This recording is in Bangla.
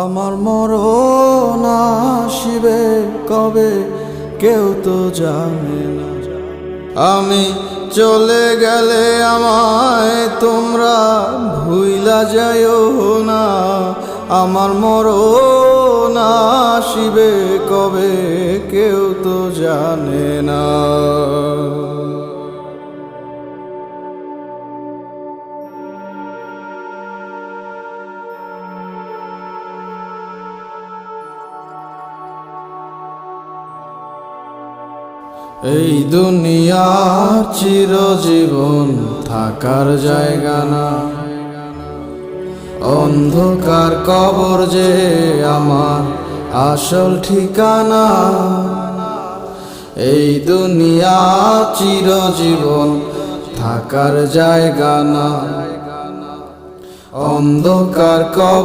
আমার মরণ আসিবে কবে কেউ তো জানে না। আমি চলে গেলে আমায় তোমরা ভুইলা যাইও না। আমার মরণ আসিবে কবে কেউ তো জানে না। এই দুনিয়ার চিরজীবন থাকার জায়গা না, অন্ধকার কবর যে আমার আসল ঠিকানা। এই দুনিয়া চিরজীবন থাকার জায়গা না, অন্ধকার কবর